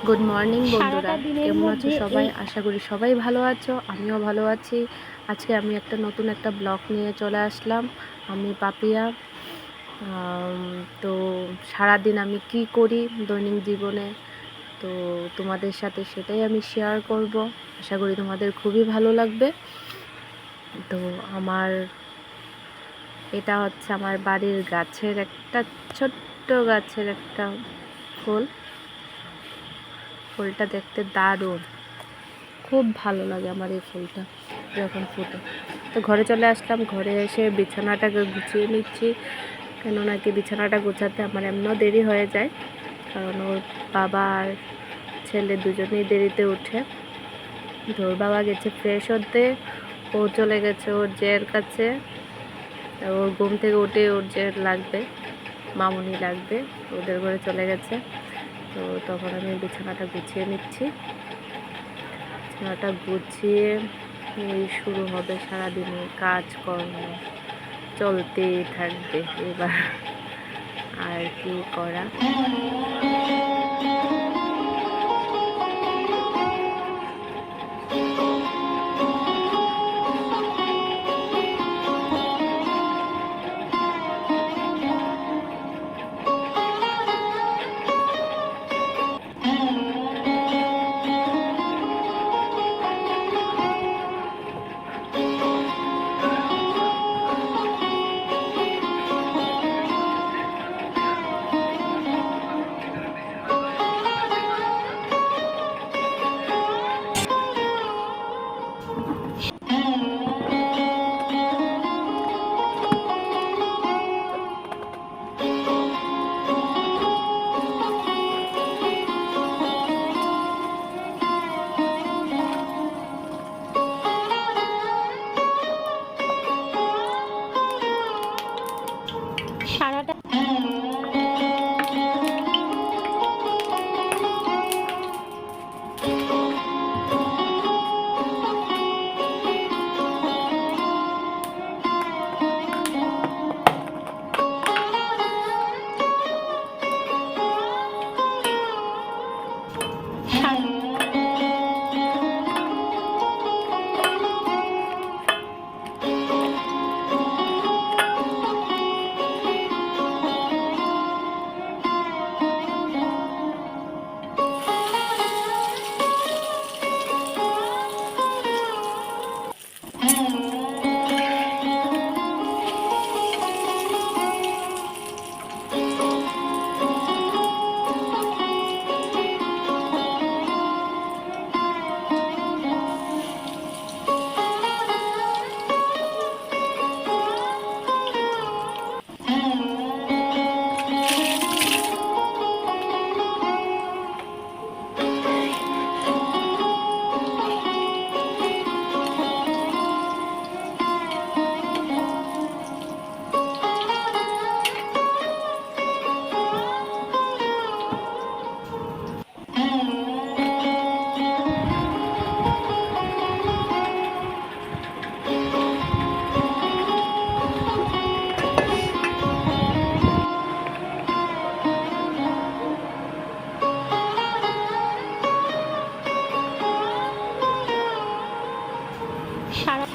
Good morning বন্ধুরা, দিনের কেমন আছো মধ্যে সবাই? আশা করি সবাই ভালো আছো, আমিও ভালো আছি। আজকে আমি নতুন একটা ব্লগ নিয়ে চলে আসলাম। আমি পাপিয়া। তো সারাদিন আমি কি করি দৈনিক জীবনে, তো তোমাদের সাথে সেটাই আমি শেয়ার করব। আশা করি তোমাদের খুবই ভালো লাগবে। তো এটা হচ্ছে আমার বাড়ির গাছের একটা ছোট্ট গাছের একটা ফুল। ফুলটা দেখতে দারুণ, খুব ভালো লাগে আমার এই ফুলটা যখন ফুটে। তো ঘরে চলে আসলাম, ঘরে এসে বিছানাটাকে গুছিয়ে নিচ্ছি। কেন নাকি বিছানাটা গোছাতে আমার এমনও দেরি হয়ে যায়, কারণ ওর বাবা আর ছেলে দুজনেই দেরিতে উঠে। তো ওর বাবা গেছে ফ্রেশ হতে, ও চলে গেছে ওর জের কাছে। ওর ঘুম থেকে উঠে ওর জের লাগবে, মামুনি লাগবে, ওদের ঘরে চলে গেছে। তো তখন আমি বিছানাটা গুছিয়ে নিচ্ছি। বিছানাটা গুছিয়ে এই শুরু হবে সারাদিনের কাজকর্ম, চলতেই থাকবে এবার আর কি করা। সারাটা সারা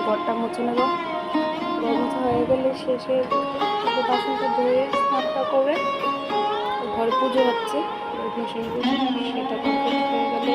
ঘরটা মুছে নেব। ঘর মোছা হয়ে গেলে শেষে বাসনটা ধুয়ে স্নানটা করে ঘরে পুজো হচ্ছে, সেটা কমপ্লিট হয়ে গেলে